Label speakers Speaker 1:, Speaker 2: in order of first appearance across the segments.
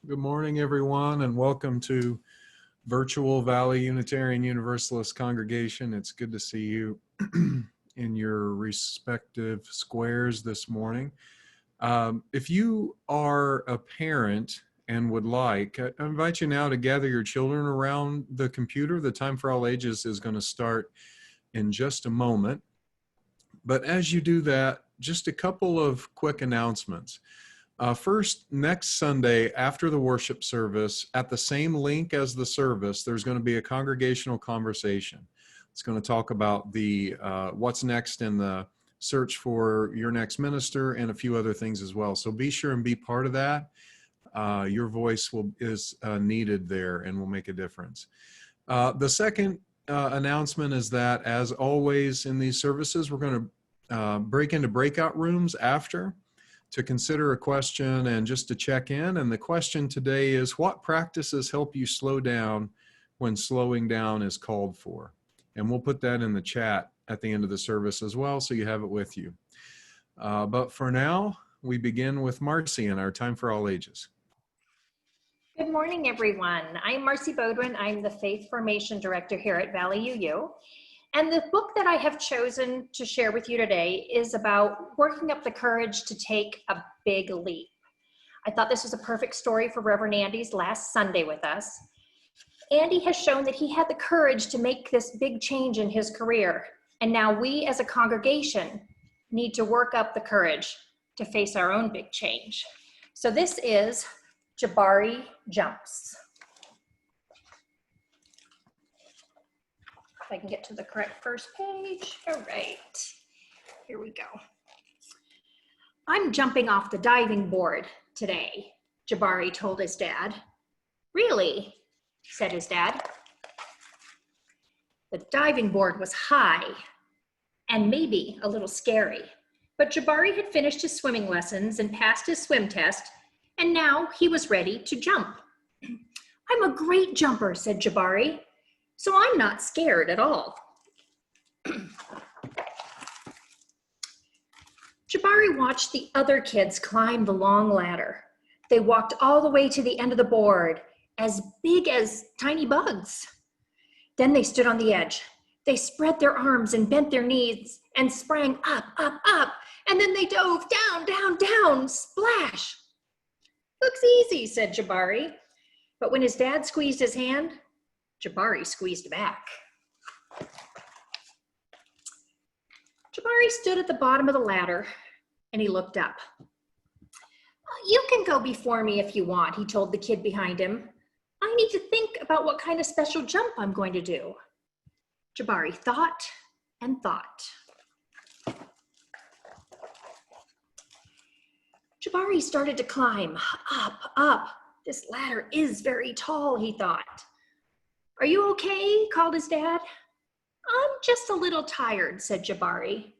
Speaker 1: Good morning, everyone, and welcome to Virtual Valley Unitarian Universalist Congregation. It's good to see you in your respective squares this morning. If you are a parent and would like, I invite you now to gather your children around the computer. The Time for All Ages is going to start in just a moment. But as you do that, just a couple of quick announcements. First, next Sunday after the worship service, at the same link as the service, there's going to be a congregational conversation. It's going to talk about the what's next in the search for your next minister and a few other things as well. So be sure and be part of that. Your voice is needed there and will make a difference. The second announcement is that, as always in these services, we're going to break into breakout rooms after to consider a question and just to check in. And the question today is, what practices help you slow down when slowing down is called for? And we'll put that in the chat at the end of the service as well, so you have it with you. But for now, we begin with Marcy and our Time for All Ages.
Speaker 2: Good morning, everyone. I'm Marcy Bodwin. I'm the Faith Formation Director here at Valley UU. And the book that I have chosen to share with you today is about working up the courage to take a big leap. I thought this was a perfect story for Reverend Andy's last Sunday with us. Andy has shown that he had the courage to make this big change in his career. And now we as a congregation need to work up the courage to face our own big change. So this is Jabari Jumps. If I can get to the correct first page. All right, here we go. I'm jumping off the diving board today, Jabari told his dad. Really? Said his dad. The diving board was high and maybe a little scary, but Jabari had finished his swimming lessons and passed his swim test, and now he was ready to jump. I'm a great jumper, said Jabari. So I'm not scared at all. Jabari watched the other kids climb the long ladder. They walked all the way to the end of the board, as big as tiny bugs. Then they stood on the edge. They spread their arms and bent their knees and sprang up, up, up, and then they dove down, down, down, splash. Looks easy, said Jabari. But when his dad squeezed his hand, Jabari squeezed back. Jabari stood at the bottom of the ladder and he looked up. You can go before me if you want, he told the kid behind him. I need to think about what kind of special jump I'm going to do. Jabari thought and thought. Jabari started to climb up, up. This ladder is very tall, he thought. Are you okay? Called his dad. I'm just a little tired, said Jabari.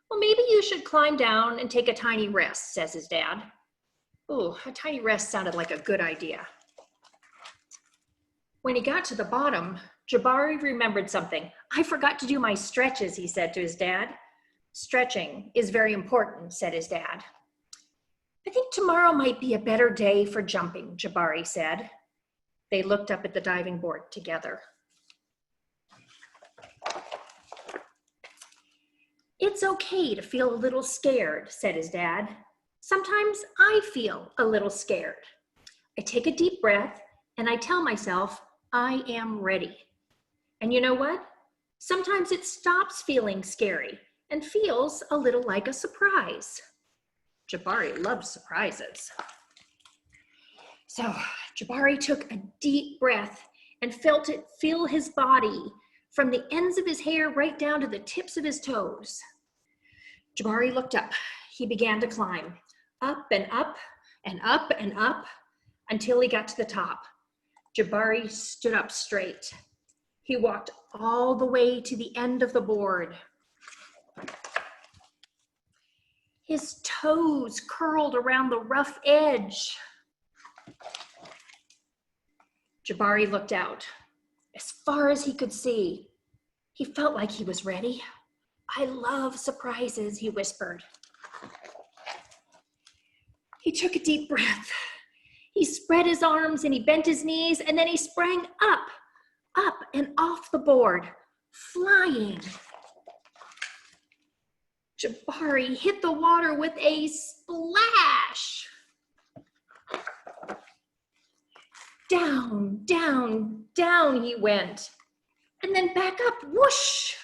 Speaker 2: Well, maybe you should climb down and take a tiny rest, says his dad. Ooh, a tiny rest sounded like a good idea. When he got to the bottom, Jabari remembered something. I forgot to do my stretches, he said to his dad. Stretching is very important, said his dad. I think tomorrow might be a better day for jumping, Jabari said. They looked up at the diving board together. It's okay to feel a little scared, said his dad. Sometimes I feel a little scared. I take a deep breath and I tell myself, I am ready. And you know what? Sometimes it stops feeling scary and feels a little like a surprise. Jabari loves surprises. So Jabari took a deep breath and felt it fill his body from the ends of his hair right down to the tips of his toes. Jabari looked up. He began to climb up and up and up and up until he got to the top. Jabari stood up straight. He walked all the way to the end of the board. His toes curled around the rough edge. Jabari looked out. As far as he could see, he felt like he was ready. I love surprises, he whispered. He took a deep breath. He spread his arms and he bent his knees, and then he sprang up and off the board, flying. Jabari hit the water with a splash. Down, down, down he went, and then back up, whoosh.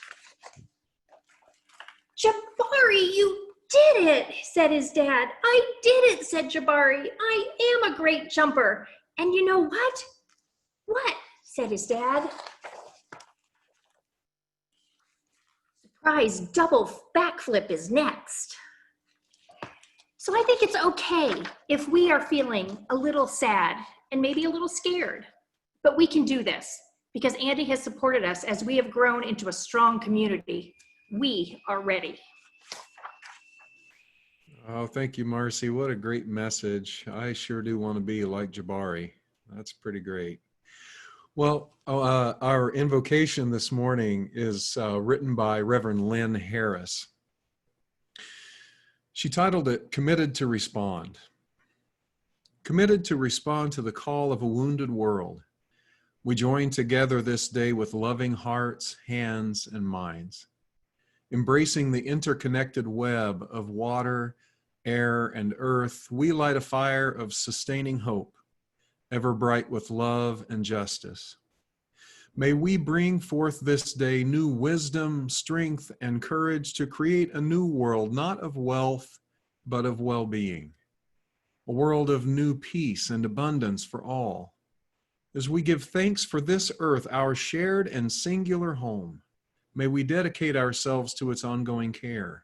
Speaker 2: Jabari, you did it, said his dad. I did it, said Jabari. I am a great jumper. And you know what? What? Said his dad. Surprise double backflip is next. So I think it's okay if we are feeling a little sad and maybe a little scared, but we can do this because Andy has supported us as we have grown into a strong community. We are ready.
Speaker 1: Oh, thank you, Marcy. What a great message. I sure do want to be like Jabari. That's pretty great. Well, our invocation this morning is written by Reverend Lynn Harris. She titled it, Committed to Respond. Committed to respond to the call of a wounded world. We join together this day with loving hearts, hands, and minds, embracing the interconnected web of water, air, and earth. We light a fire of sustaining hope, ever bright with love and justice. May we bring forth this day new wisdom, strength, and courage to create a new world, not of wealth, but of well-being, a world of new peace and abundance for all. As we give thanks for this earth, our shared and singular home, may we dedicate ourselves to its ongoing care.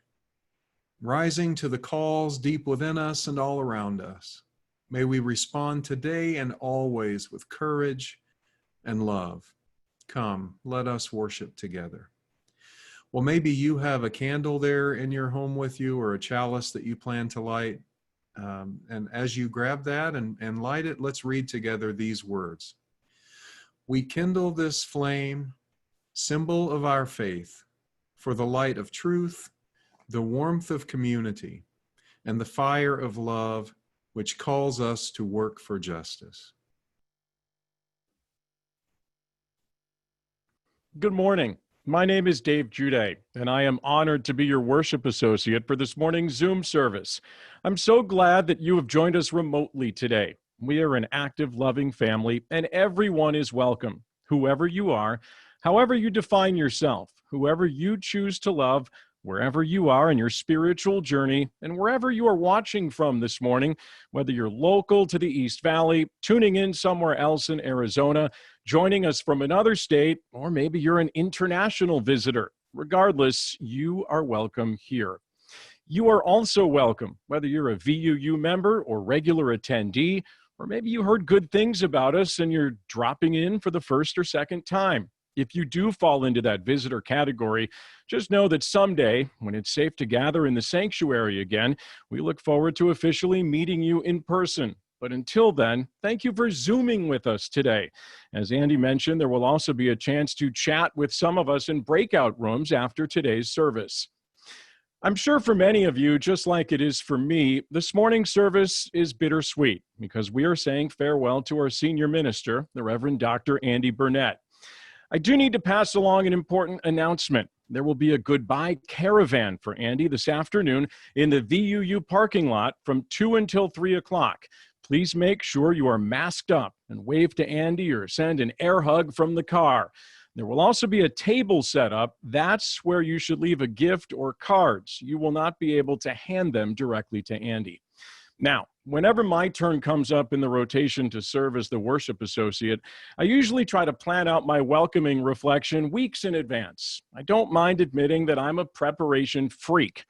Speaker 1: Rising to the calls deep within us and all around us, may we respond today and always with courage and love. Come, let us worship together. Well, maybe you have a candle there in your home with you or a chalice that you plan to light. And as you grab that and light it, let's read together these words. We kindle this flame, symbol of our faith, for the light of truth, the warmth of community, and the fire of love, which calls us to work for justice.
Speaker 3: Good morning. My name is Dave Jude, and I am honored to be your worship associate for this morning's Zoom service. I'm so glad that you have joined us remotely today. We are an active, loving family, and everyone is welcome. Whoever you are, however you define yourself, whoever you choose to love, wherever you are in your spiritual journey, and wherever you are watching from this morning, whether you're local to the East Valley, tuning in somewhere else in Arizona, joining us from another state, or maybe you're an international visitor. Regardless, you are welcome here. You are also welcome, whether you're a VUU member or regular attendee, or maybe you heard good things about us and you're dropping in for the first or second time. If you do fall into that visitor category, just know that someday, when it's safe to gather in the sanctuary again, we look forward to officially meeting you in person. But until then, thank you for Zooming with us today. As Andy mentioned, there will also be a chance to chat with some of us in breakout rooms after today's service. I'm sure for many of you, just like it is for me, this morning's service is bittersweet because we are saying farewell to our senior minister, the Reverend Dr. Andy Burnett. I do need to pass along an important announcement. There will be a goodbye caravan for Andy this afternoon in the VUU parking lot from 2 until 3 o'clock. Please make sure you are masked up and wave to Andy or send an air hug from the car. There will also be a table set up. That's where you should leave a gift or cards. You will not be able to hand them directly to Andy. Now, whenever my turn comes up in the rotation to serve as the worship associate, I usually try to plan out my welcoming reflection weeks in advance. I don't mind admitting that I'm a preparation freak.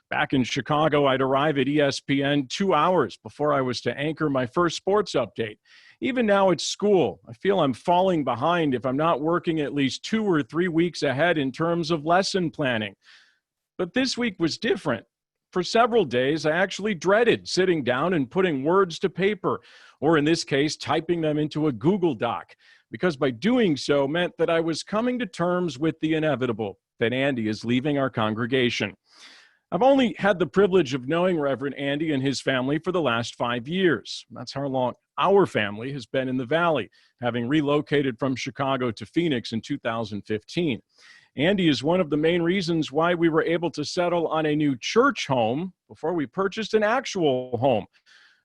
Speaker 3: Back in Chicago, I'd arrive at ESPN 2 hours before I was to anchor my first sports update. Even now at school, I feel I'm falling behind if I'm not working at least 2 or 3 weeks ahead in terms of lesson planning. But this week was different. For several days, I actually dreaded sitting down and putting words to paper, or in this case, typing them into a Google Doc, because by doing so meant that I was coming to terms with the inevitable, that Andy is leaving our congregation. I've only had the privilege of knowing Reverend Andy and his family for the last 5 years. That's how our family has been in the Valley, having relocated from Chicago to Phoenix in 2015. Andy is one of the main reasons why we were able to settle on a new church home before we purchased an actual home.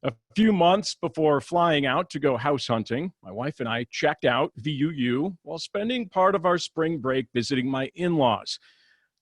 Speaker 3: A few months before flying out to go house hunting, my wife and I checked out VUU while spending part of our spring break visiting my in-laws.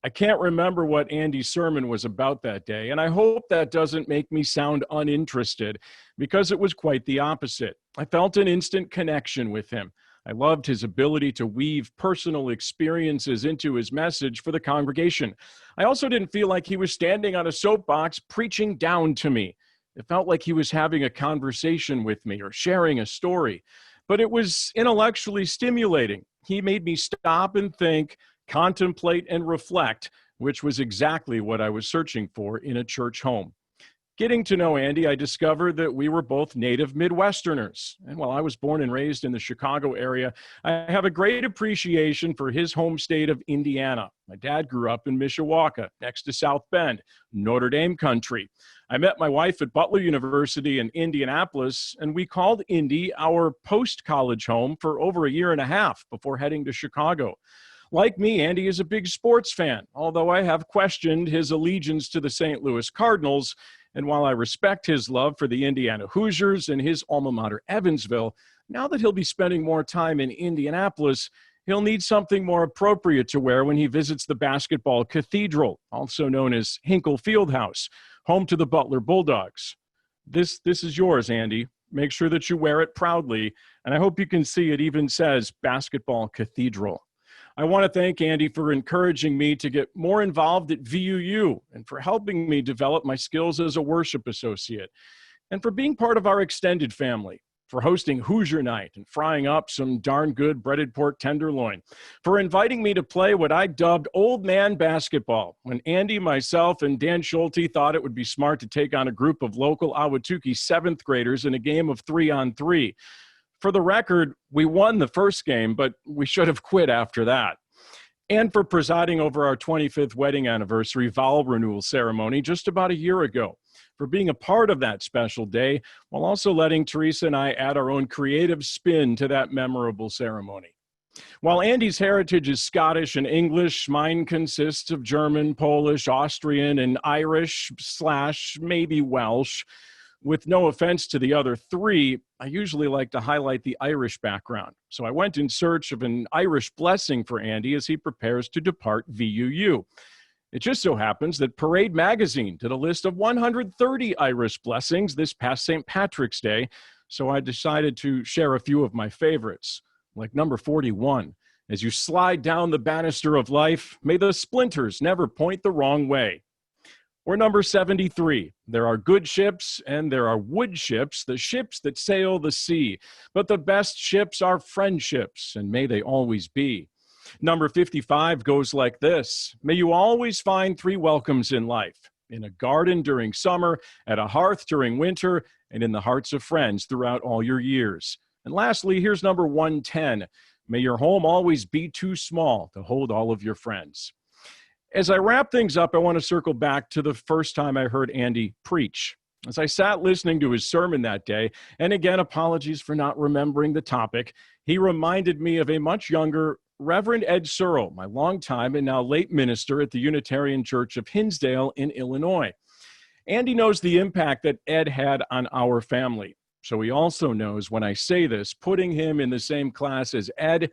Speaker 3: I can't remember what Andy's sermon was about that day, and I hope that doesn't make me sound uninterested, because it was quite the opposite. I felt an instant connection with him. I loved his ability to weave personal experiences into his message for the congregation. I also didn't feel like he was standing on a soapbox preaching down to me. It felt like he was having a conversation with me or sharing a story, but it was intellectually stimulating. He made me stop and think, contemplate, and reflect, which was exactly what I was searching for in a church home. Getting to know Andy, I discovered that we were both native Midwesterners. And while I was born and raised in the Chicago area, I have a great appreciation for his home state of Indiana. My dad grew up in Mishawaka, next to South Bend, Notre Dame country. I met my wife at Butler University in Indianapolis, and we called Indy our post-college home for over a year and a half before heading to Chicago. Like me, Andy is a big sports fan, although I have questioned his allegiance to the St. Louis Cardinals. And while I respect his love for the Indiana Hoosiers and his alma mater, Evansville, now that he'll be spending more time in Indianapolis, he'll need something more appropriate to wear when he visits the basketball cathedral, also known as Hinkle Fieldhouse, home to the Butler Bulldogs. This is yours, Andy. Make sure that you wear it proudly, and I hope you can see it even says Basketball Cathedral. I want to thank Andy for encouraging me to get more involved at VUU and for helping me develop my skills as a worship associate, and for being part of our extended family, for hosting Hoosier Night and frying up some darn good breaded pork tenderloin, for inviting me to play what I dubbed old man basketball when Andy, myself, and Dan Schulte thought it would be smart to take on a group of local Ahwatukee 7th graders in a game of 3-on-3. For the record, we won the first game, but we should have quit after that. And for presiding over our 25th wedding anniversary vow renewal ceremony just about a year ago, for being a part of that special day, while also letting Teresa and I add our own creative spin to that memorable ceremony. While Andy's heritage is Scottish and English, mine consists of German, Polish, Austrian, and Irish / maybe Welsh. With no offense to the other three, I usually like to highlight the Irish background. So I went in search of an Irish blessing for Andy as he prepares to depart VUU. It just so happens that Parade Magazine did a list of 130 Irish blessings this past St. Patrick's Day, so I decided to share a few of my favorites, like number 41. As you slide down the banister of life, may the splinters never point the wrong way. Or number 73, there are good ships and there are wood ships, the ships that sail the sea. But the best ships are friendships, and may they always be. Number 55 goes like this: may you always find 3 welcomes in life, in a garden during summer, at a hearth during winter, and in the hearts of friends throughout all your years. And lastly, here's number 110. May your home always be too small to hold all of your friends. As I wrap things up, I want to circle back to the first time I heard Andy preach. As I sat listening to his sermon that day, and again, apologies for not remembering the topic, he reminded me of a much younger Reverend Ed Searle, my longtime and now late minister at the Unitarian Church of Hinsdale in Illinois. Andy knows the impact that Ed had on our family. So he also knows when I say this, putting him in the same class as Ed,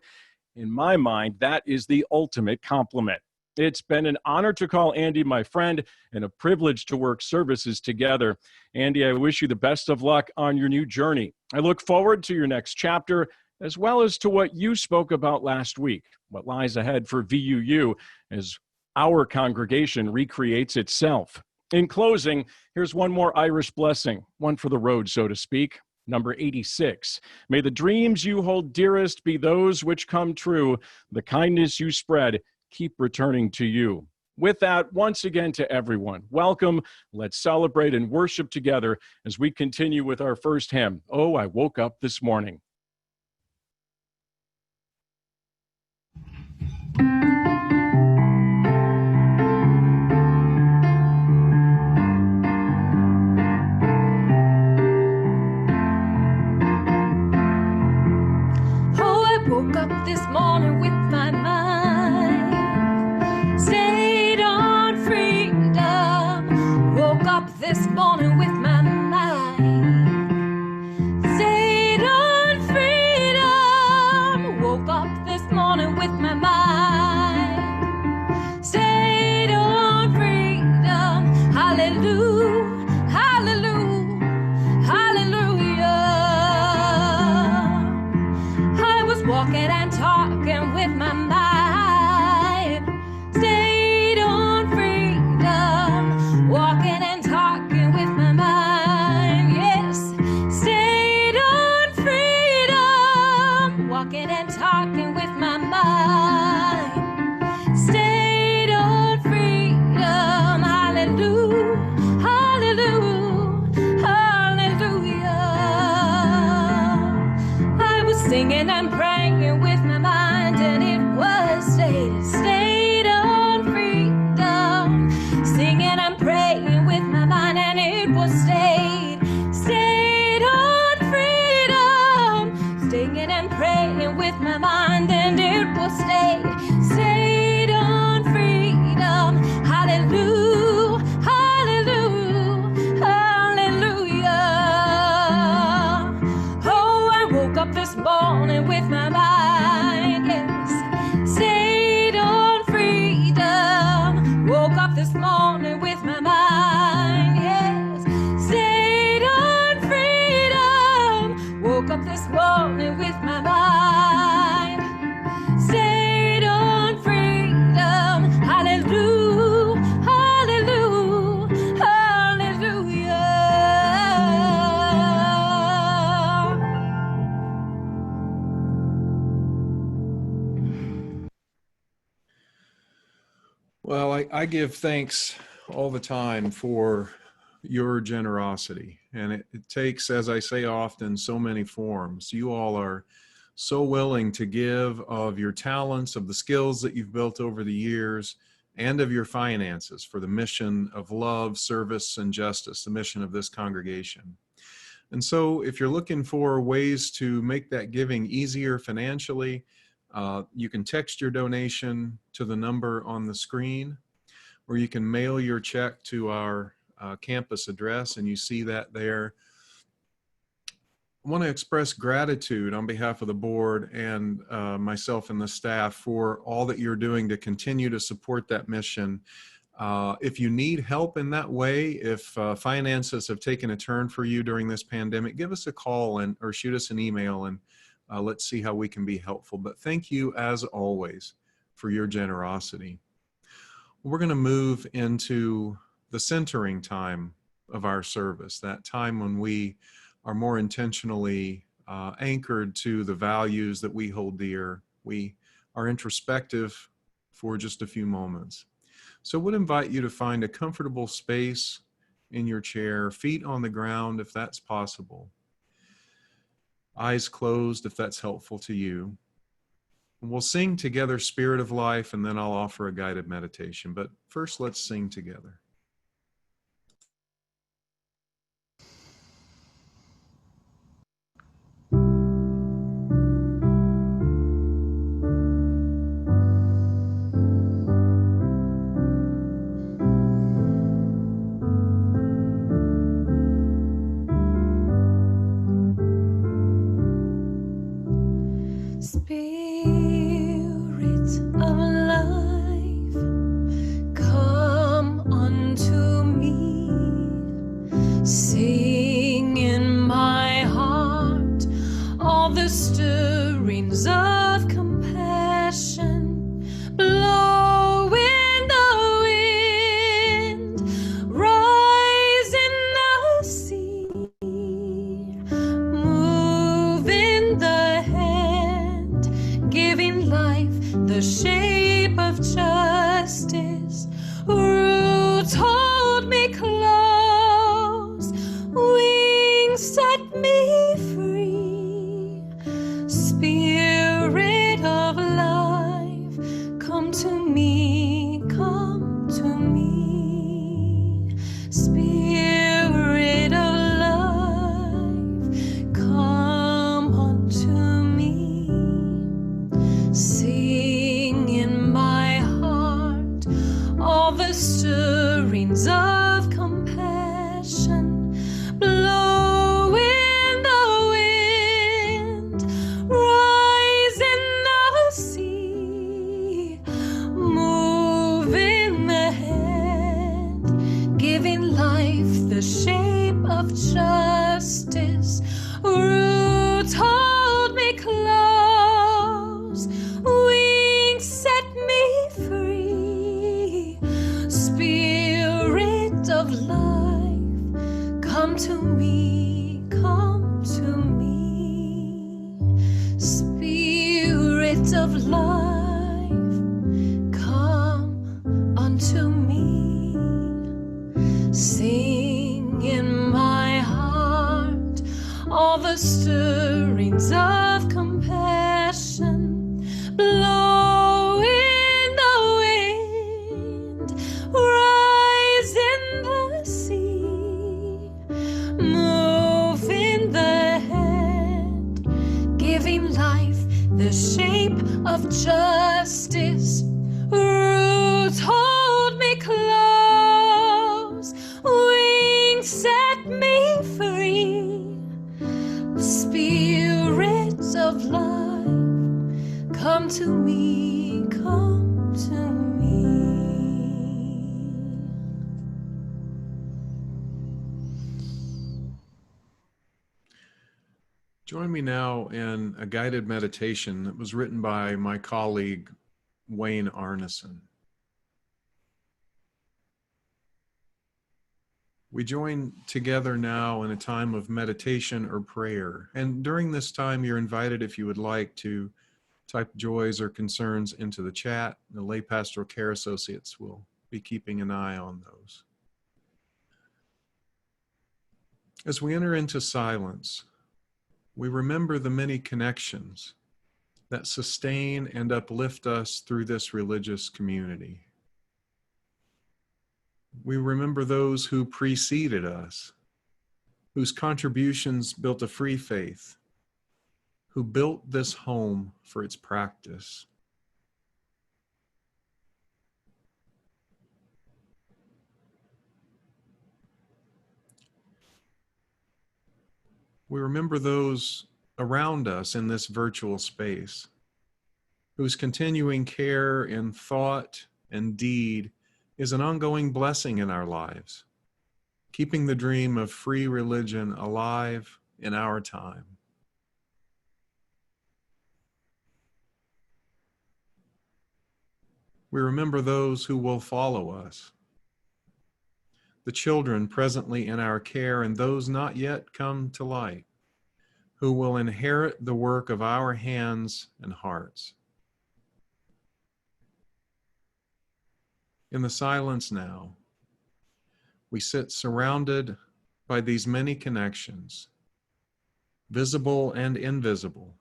Speaker 3: in my mind, that is the ultimate compliment. It's been an honor to call Andy my friend and a privilege to work services together. Andy, I wish you the best of luck on your new journey. I look forward to your next chapter, as well as to what you spoke about last week, what lies ahead for VUU as our congregation recreates itself. In closing, here's one more Irish blessing, one for the road, so to speak. Number 86, may the dreams you hold dearest be those which come true, the kindness you spread keep returning to you. With that, once again to everyone, welcome. Let's celebrate and worship together as we continue with our first hymn, Oh, I Woke Up This Morning.
Speaker 4: woke up this morning with my mind stayed on freedom. Woke up this morning with my mind stayed on freedom. Woke up this morning with my mind stayed on freedom. Hallelujah, hallelujah, hallelujah. I was walking and talking with my mind stayed on freedom. Walking and talking with my mind, yes, stayed on freedom. Walking and talking with my mind stayed on freedom. Hallelujah, hallelujah, hallelujah. I was singing and praying with my mind, and it was stayed on freedom. Singing and praying with my mind, and it was stayed on freedom. Singing and praying with my mind, and it was stayed on freedom. Hallelujah, hallelujah, hallelujah. Oh, I woke up this morning with my mind, yes, stayed on freedom. Woke up this morning with my mind, yes, stayed on freedom. Woke up this morning with my mind stayed on freedom. Hallelujah, hallelujah, hallelujah.
Speaker 1: Well, I give thanks all the time for your generosity. And it takes, as I say often, so many forms. You all are so willing to give of your talents, of the skills that you've built over the years, and of your finances for the mission of love, service, and justice, the mission of this congregation. And so if you're looking for ways to make that giving easier financially, you can text your donation to the number on the screen, or you can mail your check to our campus address, and you see that there. I want to express gratitude on behalf of the board and myself and the staff for all that you're doing to continue to support that mission. If you need help in that way, if finances have taken a turn for you during this pandemic, give us a call or shoot us an email, and let's see how we can be helpful. But thank you, as always, for your generosity. We're going to move into the centering time of our service, that time when we are more intentionally anchored to the values that we hold dear. We are introspective for just a few moments. So I would invite you to find a comfortable space in your chair, feet on the ground if that's possible, eyes closed if that's helpful to you. And we'll sing together Spirit of Life, and then I'll offer a guided meditation. But first, let's sing together.
Speaker 4: Spirit of life, come unto me. Sing in my heart all the stirrings of compassion. Blow in the wind, rise in the sea, move in the hand, giving life the shape of justice. Roots hold me close, wings set me free. Spirit of life, come to me, come to me. Spirit of life, come unto me. Spirit of life, come unto me. Sing in my heart all the stirrings of compassion. Blow in the wind, rise in the sea, move in the hand, giving life the shape of justice. Roots hold me close, wings set me free. Spirits of life, come to me, come to me.
Speaker 1: Join me now in a guided meditation that was written by my colleague, Wayne Arneson. We join together now in a time of meditation or prayer. And during this time, you're invited, if you would like, to type joys or concerns into the chat. The lay pastoral care associates will be keeping an eye on those. As we enter into silence, we remember the many connections that sustain and uplift us through this religious community. We remember those who preceded us, whose contributions built a free faith, who built this home for its practice. We remember those around us in this virtual space, whose continuing care in thought and deed is an ongoing blessing in our lives, keeping the dream of free religion alive in our time. We remember those who will follow us, the children presently in our care and those not yet come to light, who will inherit the work of our hands and hearts. In the silence now, we sit surrounded by these many connections, visible and invisible,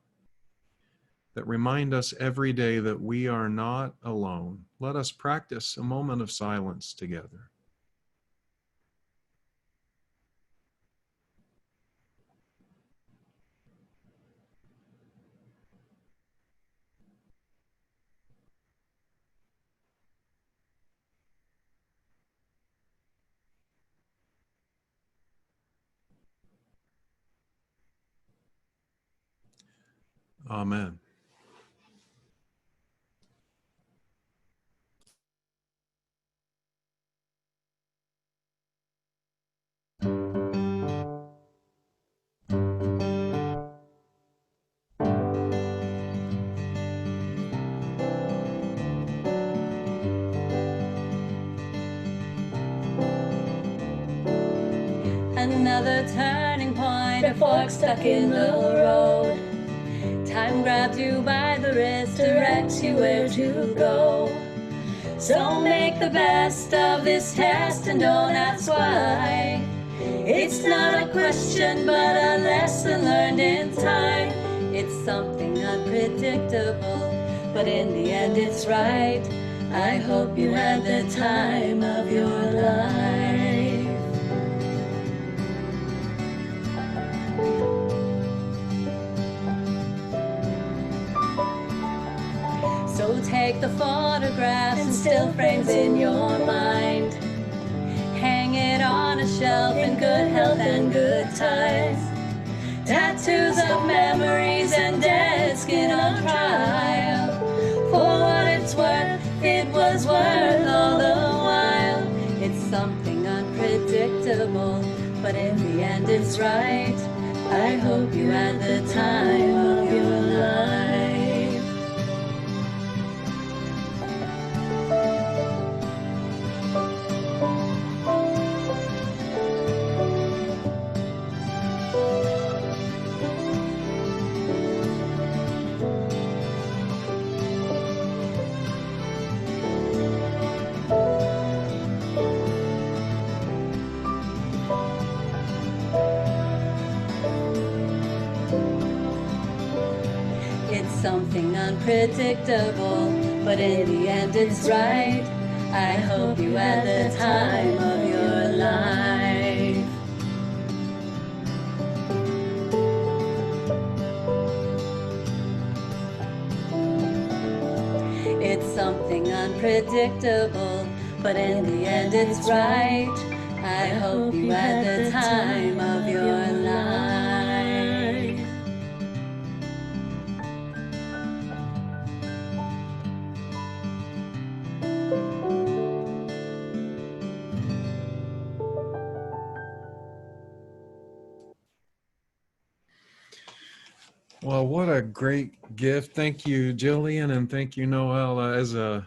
Speaker 1: that remind us every day that we are not alone. Let us practice a moment of silence together. Amen.
Speaker 4: Another turning point, a fork stuck in the road. Time grabs you by the wrist, directs you where to go. So make the best of this test and don't ask why. It's not a question but a lesson learned in time. It's something unpredictable, but in the end it's right. I hope you had the time of your life. So take the photographs and still frames in your mind. Hang it on a shelf in good health and good times. Tattoos of memories and dead skin on trial. For what it's worth, it was worth all the while. It's something unpredictable, but in the end it's right. I hope you had the time of your life.
Speaker 5: It's something unpredictable, but in the end it's right. I hope you had the time of your life. It's something unpredictable, but in the end it's right. I hope you had the time of your life.
Speaker 1: Well, what a great gift. Thank you, Jillian, and thank you, Noel. As a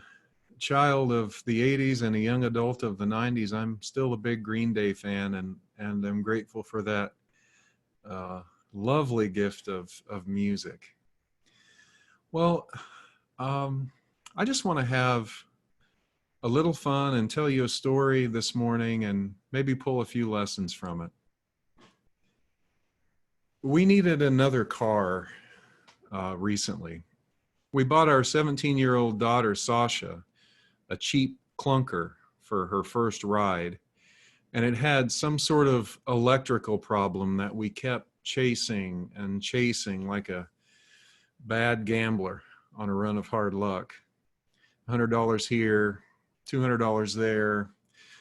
Speaker 1: child of the 80s and a young adult of the 90s, I'm still a big Green Day fan, and I'm grateful for that lovely gift of music. Well, I just want to have a little fun and tell you a story this morning and maybe pull a few lessons from it. We needed another car recently. We bought our 17-year-old daughter, Sasha, a cheap clunker for her first ride, and it had some sort of electrical problem that we kept chasing and chasing like a bad gambler on a run of hard luck. $100 here, $200 there.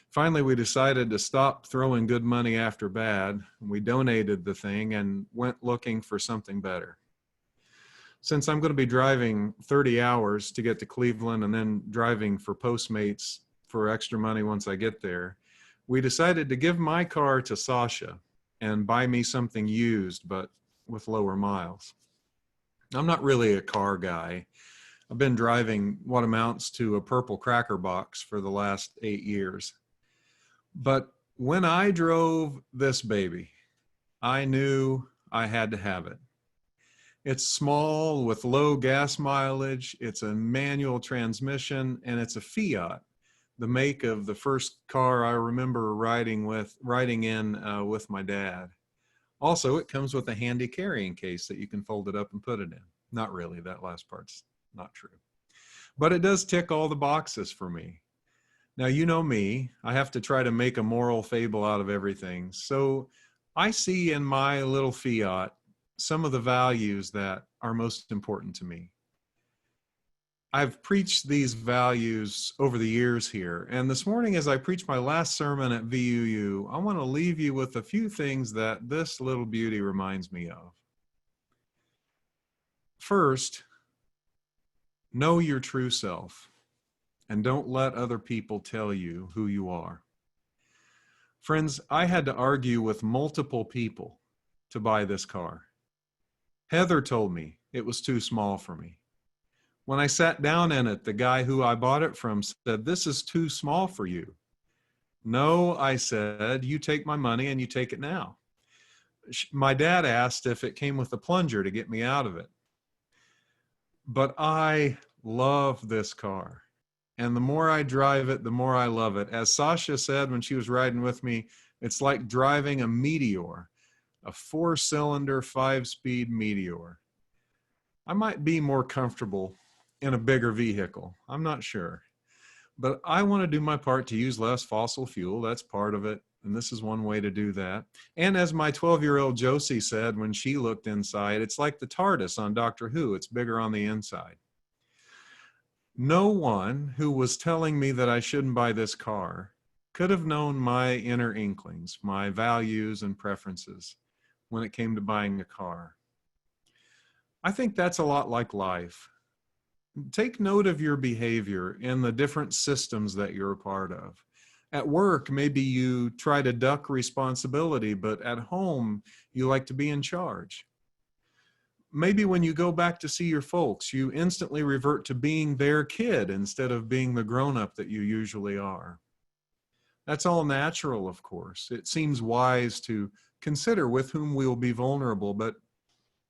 Speaker 1: Finally, we decided to stop throwing good money after bad. We donated the thing and went looking for something better. Since I'm going to be driving 30 hours to get to Cleveland and then driving for Postmates for extra money once I get there, we decided to give my car to Sasha and buy me something used, but with lower miles. I'm not really a car guy. I've been driving what amounts to a purple cracker box for the last 8 years. But when I drove this baby, I knew I had to have it. It's small with low gas mileage, it's a manual transmission, and it's a Fiat, the make of the first car I remember riding in with my dad. Also, it comes with a handy carrying case that you can fold it up and put it in. Not really, that last part's not true. But it does tick all the boxes for me. Now, you know me, I have to try to make a moral fable out of everything. So I see in my little Fiat some of the values that are most important to me. I've preached these values over the years here. And this morning, as I preach my last sermon at VUU, I want to leave you with a few things that this little beauty reminds me of. First, know your true self. And don't let other people tell you who you are. Friends, I had to argue with multiple people to buy this car. Heather told me it was too small for me. When I sat down in it, the guy who I bought it from said, "This is too small for you." "No," I said, "you take my money and you take it now." My dad asked if it came with a plunger to get me out of it. But I love this car. And the more I drive it, the more I love it. As Sasha said when she was riding with me, it's like driving a Meteor, a 4-cylinder, 5-speed Meteor. I might be more comfortable in a bigger vehicle. I'm not sure. But I want to do my part to use less fossil fuel. That's part of it. And this is one way to do that. And as my 12-year-old Josie said when she looked inside, it's like the TARDIS on Doctor Who. It's bigger on the inside. No one who was telling me that I shouldn't buy this car could have known my inner inklings, my values and preferences when it came to buying a car. I think that's a lot like life. Take note of your behavior in the different systems that you're a part of. At work, maybe you try to duck responsibility, but at home, you like to be in charge. Maybe when you go back to see your folks, you instantly revert to being their kid instead of being the grown-up that you usually are. That's all natural, of course. It seems wise to consider with whom we will be vulnerable, but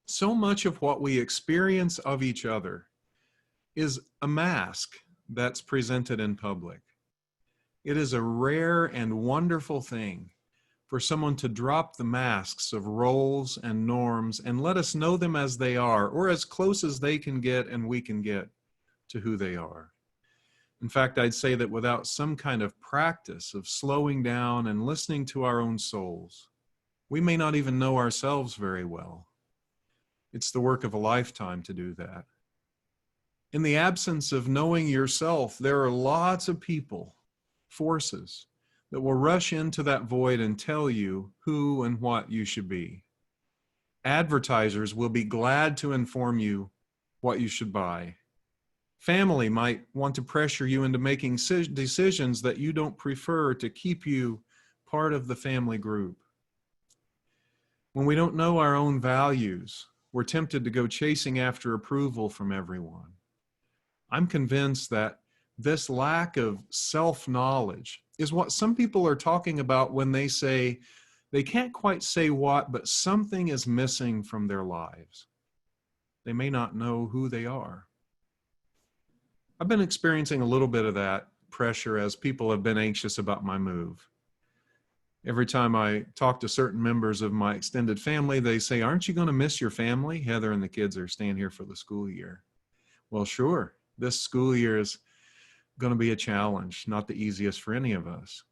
Speaker 1: so much of what we experience of each other is a mask that's presented in public. It is a rare and wonderful thing for someone to drop the masks of roles and norms and let us know them as they are, or as close as they can get and we can get to who they are. In fact, I'd say that without some kind of practice of slowing down and listening to our own souls, we may not even know ourselves very well. It's the work of a lifetime to do that. In the absence of knowing yourself, there are lots of people, forces, that will rush into that void and tell you who and what you should be. Advertisers will be glad to inform you what you should buy. Family might want to pressure you into making decisions that you don't prefer to keep you part of the family group. When we don't know our own values, we're tempted to go chasing after approval from everyone. I'm convinced that this lack of self-knowledge is what some people are talking about when they say they can't quite say what, but something is missing from their lives. They may not know who they are. I've been experiencing a little bit of that pressure as people have been anxious about my move. Every time I talk to certain members of my extended family, they say, "Aren't you going to miss your family? Heather and the kids are staying here for the school year." Well, sure. This school year is going to be a challenge, not the easiest for any of us.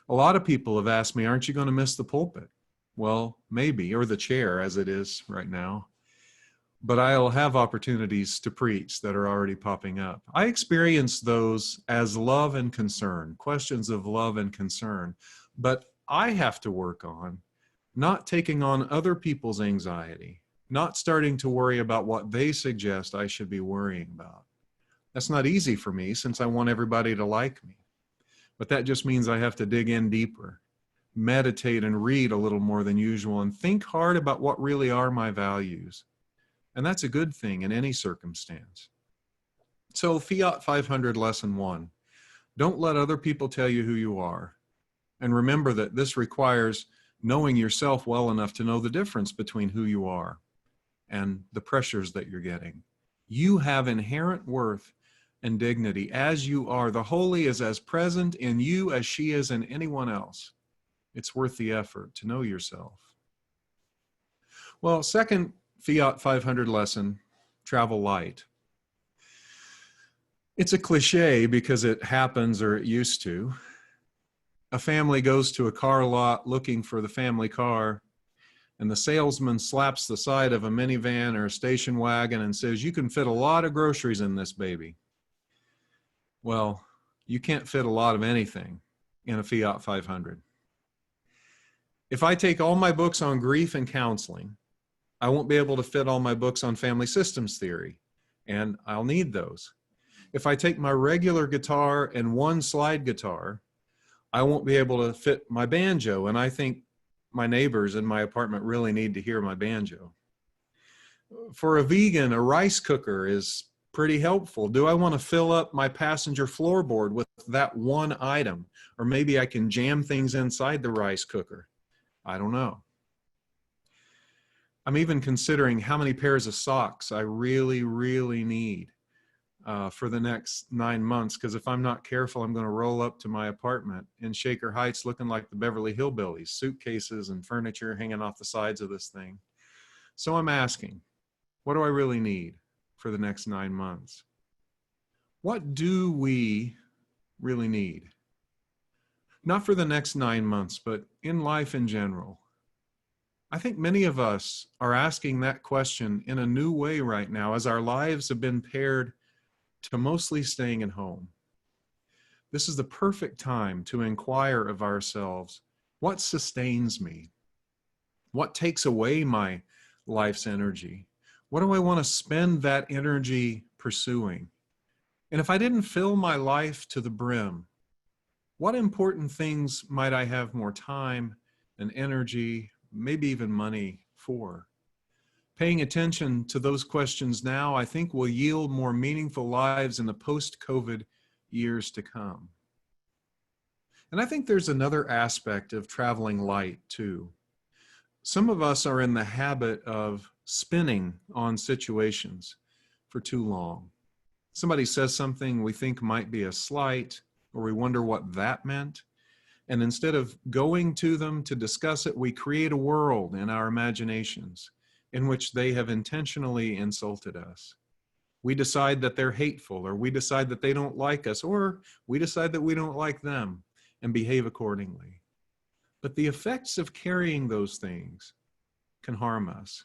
Speaker 1: A lot of people have asked me, "Aren't you going to miss the pulpit?" Well, maybe, or the chair as it is right now. But I'll have opportunities to preach that are already popping up. I experience those as love and concern, questions of love and concern. But I have to work on not taking on other people's anxiety, not starting to worry about what they suggest I should be worrying about. That's not easy for me since I want everybody to like me. But that just means I have to dig in deeper, meditate and read a little more than usual, and think hard about what really are my values. And that's a good thing in any circumstance. So Fiat 500 Lesson 1, don't let other people tell you who you are. And remember that this requires knowing yourself well enough to know the difference between who you are and the pressures that you're getting. You have inherent worth and dignity as you are. The holy is as present in you as she is in anyone else. It's worth the effort to know yourself. Well, second Fiat 500 lesson, travel light. It's a cliche because it happens, or it used to. A family goes to a car lot looking for the family car, and the salesman slaps the side of a minivan or a station wagon and says, "You can fit a lot of groceries in this baby." Well, you can't fit a lot of anything in a Fiat 500. If I take all my books on grief and counseling, I won't be able to fit all my books on family systems theory, and I'll need those. If I take my regular guitar and one slide guitar, I won't be able to fit my banjo, and I think my neighbors in my apartment really need to hear my banjo. For a vegan, a rice cooker is pretty helpful. Do I want to fill up my passenger floorboard with that one item? Or maybe I can jam things inside the rice cooker. I don't know. I'm even considering how many pairs of socks I really, really need for the next 9 months, because if I'm not careful, I'm going to roll up to my apartment in Shaker Heights looking like the Beverly Hillbillies, suitcases and furniture hanging off the sides of this thing. So I'm asking, what do I really need for the next 9 months? What do we really need? Not for the next 9 months, but in life in general. I think many of us are asking that question in a new way right now as our lives have been paired to mostly staying at home. This is the perfect time to inquire of ourselves, what sustains me? What takes away my life's energy? What do I want to spend that energy pursuing? And if I didn't fill my life to the brim, what important things might I have more time and energy, maybe even money for? Paying attention to those questions now, I think, will yield more meaningful lives in the post-COVID years to come. And I think there's another aspect of traveling light, too. Some of us are in the habit of spinning on situations for too long. Somebody says something we think might be a slight, or we wonder what that meant, And instead of going to them to discuss it, we create a world in our imaginations in which they have intentionally insulted us. We decide that they're hateful, or we decide that they don't like us, or we decide that we don't like them and behave accordingly. But the effects of carrying those things can harm us.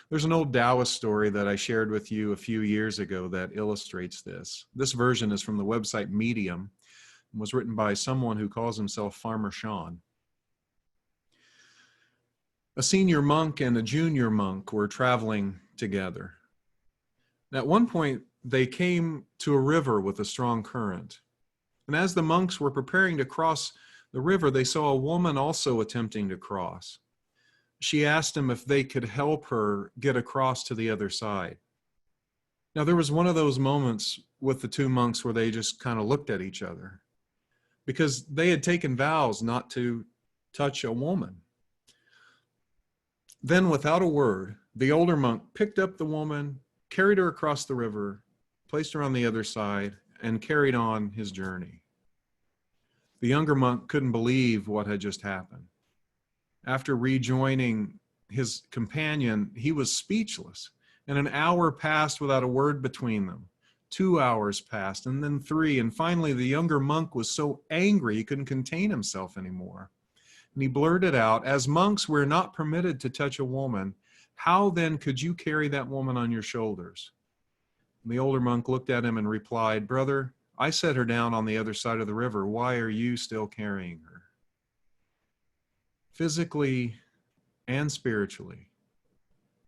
Speaker 1: There's an old Taoist story that I shared with you a few years ago that illustrates this. This version is from the website Medium and was written by someone who calls himself Farmer Sean. A senior monk and a junior monk were traveling together. At one point, they came to a river with a strong current. And as the monks were preparing to cross the river, they saw a woman also attempting to cross. She asked him if they could help her get across to the other side. Now, there was one of those moments with the two monks where they just kind of looked at each other because they had taken vows not to touch a woman. Then, without a word, the older monk picked up the woman, carried her across the river, placed her on the other side, and carried on his journey. The younger monk couldn't believe what had just happened. After rejoining his companion, he was speechless, and an hour passed without a word between them. 2 hours passed, and then 3, and finally the younger monk was so angry he couldn't contain himself anymore. And he blurted out, "As monks, we're not permitted to touch a woman. How then could you carry that woman on your shoulders?" And the older monk looked at him and replied, "Brother, I set her down on the other side of the river. Why are you still carrying her?" Physically and spiritually,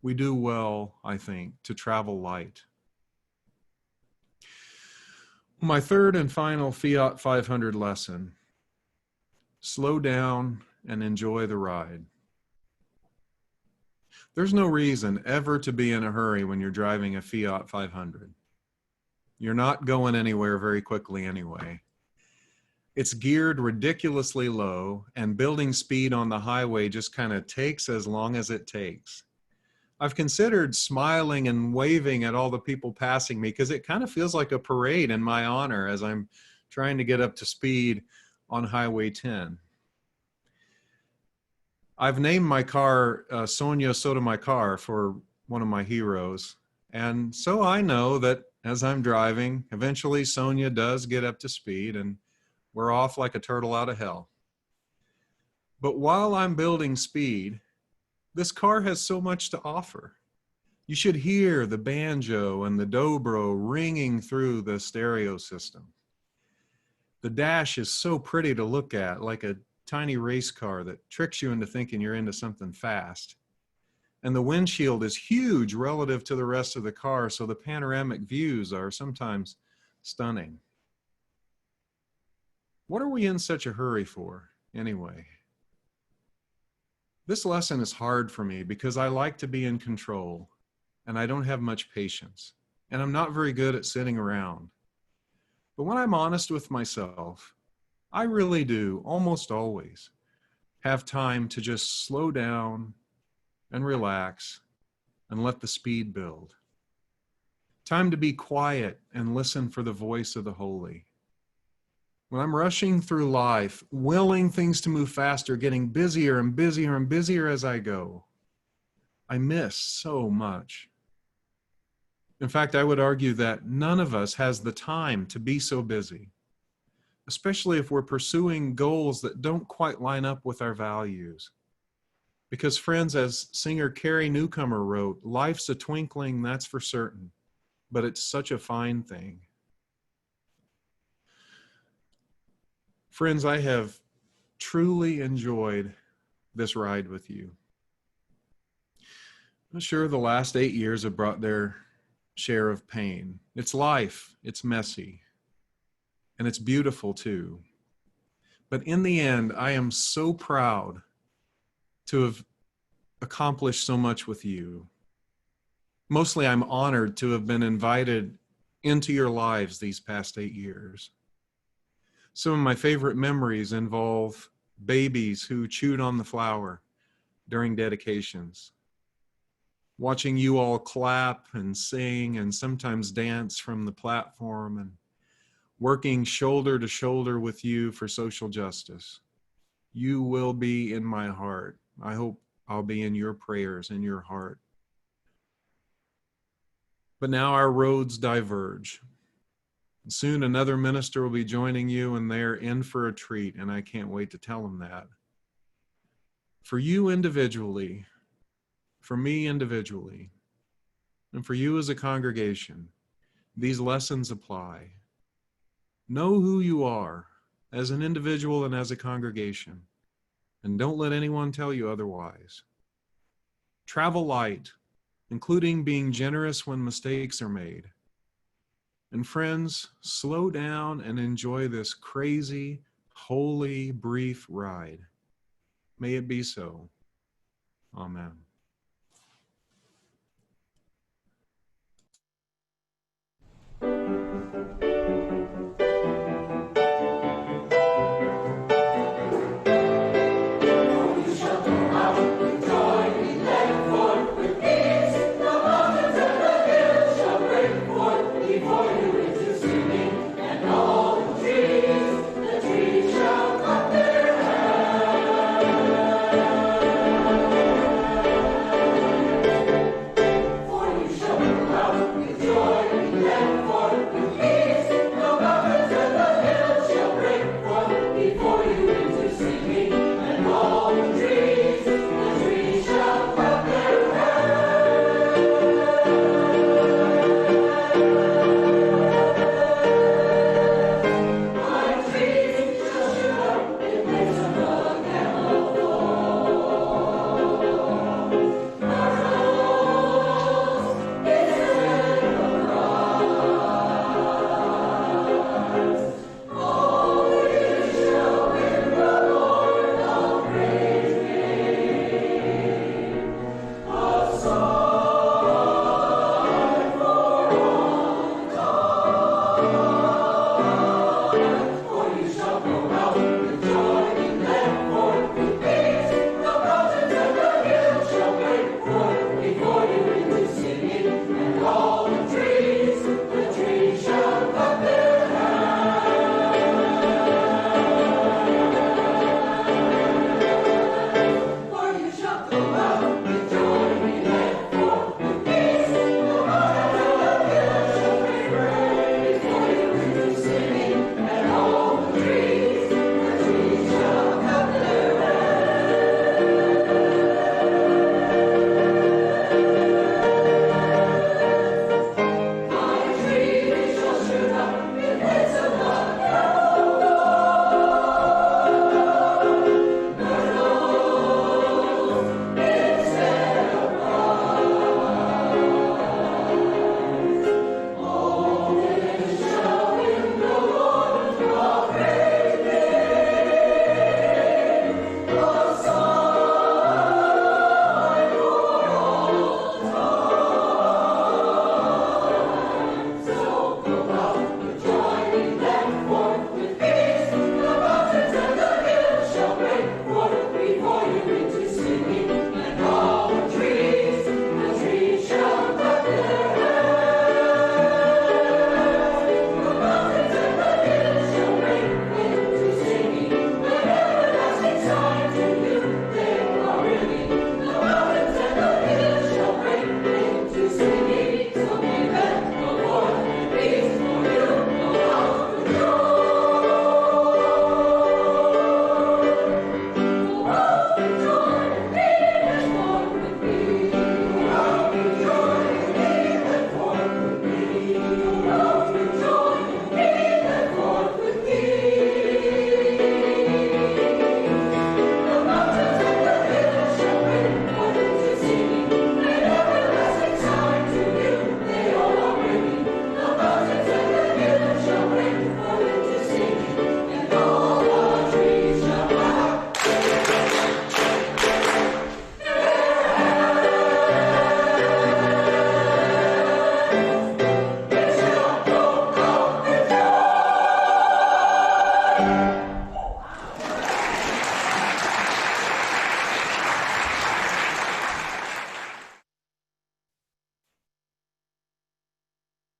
Speaker 1: we do well, I think, to travel light. My third and final Fiat 500 lesson: slow down and enjoy the ride. There's no reason ever to be in a hurry when you're driving a Fiat 500. You're not going anywhere very quickly anyway. It's geared ridiculously low, and building speed on the highway just kind of takes as long as it takes. I've considered smiling and waving at all the people passing me because it kind of feels like a parade in my honor as I'm trying to get up to speed on Highway 10. I've named my car Sonia Sotomayor for one of my heroes. And so I know that as I'm driving, eventually Sonia does get up to speed and we're off like a turtle out of hell. But while I'm building speed, this car has so much to offer. You should hear the banjo and the dobro ringing through the stereo system. The dash is so pretty to look at, like a tiny race car that tricks you into thinking you're into something fast. And the windshield is huge relative to the rest of the car, so the panoramic views are sometimes stunning. What are we in such a hurry for, anyway? This lesson is hard for me because I like to be in control, and I don't have much patience, and I'm not very good at sitting around. But when I'm honest with myself, I really do, almost always, have time to just slow down and relax and let the speed build. Time to be quiet and listen for the voice of the holy. When I'm rushing through life, willing things to move faster, getting busier and busier and busier as I go, I miss so much. In fact, I would argue that none of us has the time to be so busy, especially if we're pursuing goals that don't quite line up with our values. Because friends, as singer Carrie Newcomer wrote, life's a twinkling, that's for certain, but it's such a fine thing. Friends, I have truly enjoyed this ride with you. I'm sure the last 8 years have brought their share of pain. It's life, it's messy, and it's beautiful too. But in the end, I am so proud to have accomplished so much with you. Mostly, I'm honored to have been invited into your lives these past 8 years. Some of my favorite memories involve babies who chewed on the flower during dedications, watching you all clap and sing and sometimes dance from the platform, and working shoulder to shoulder with you for social justice. You will be in my heart. I hope I'll be in your prayers, in your heart. But now our roads diverge. Soon another minister will be joining you, and they're in for a treat, and I can't wait to tell them that. For you individually, for me individually, and for you as a congregation, these lessons apply. Know who you are as an individual and as a congregation, and don't let anyone tell you otherwise. Travel light, including being generous when mistakes are made. And friends, slow down and enjoy this crazy, holy, brief ride. May it be so. Amen.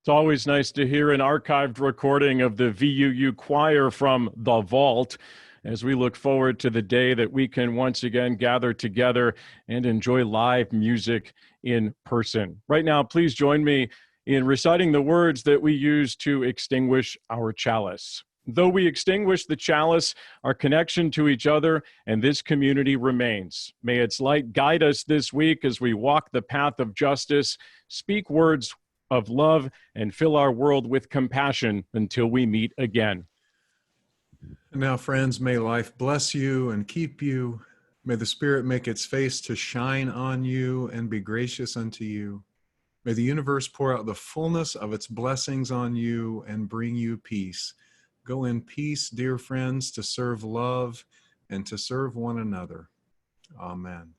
Speaker 3: It's always nice to hear an archived recording of the VUU choir from the vault as we look forward to the day that we can once again gather together and enjoy live music in person. Right now, please join me in reciting the words that we use to extinguish our chalice. Though we extinguish the chalice, our connection to each other and this community remains. May its light guide us this week as we walk the path of justice, speak words of love, and fill our world with compassion until we meet again.
Speaker 1: And now, friends, may life bless you and keep you. May the Spirit make its face to shine on you and be gracious unto you. May the universe pour out the fullness of its blessings on you and bring you peace. Go in peace, dear friends, to serve love and to serve one another. Amen.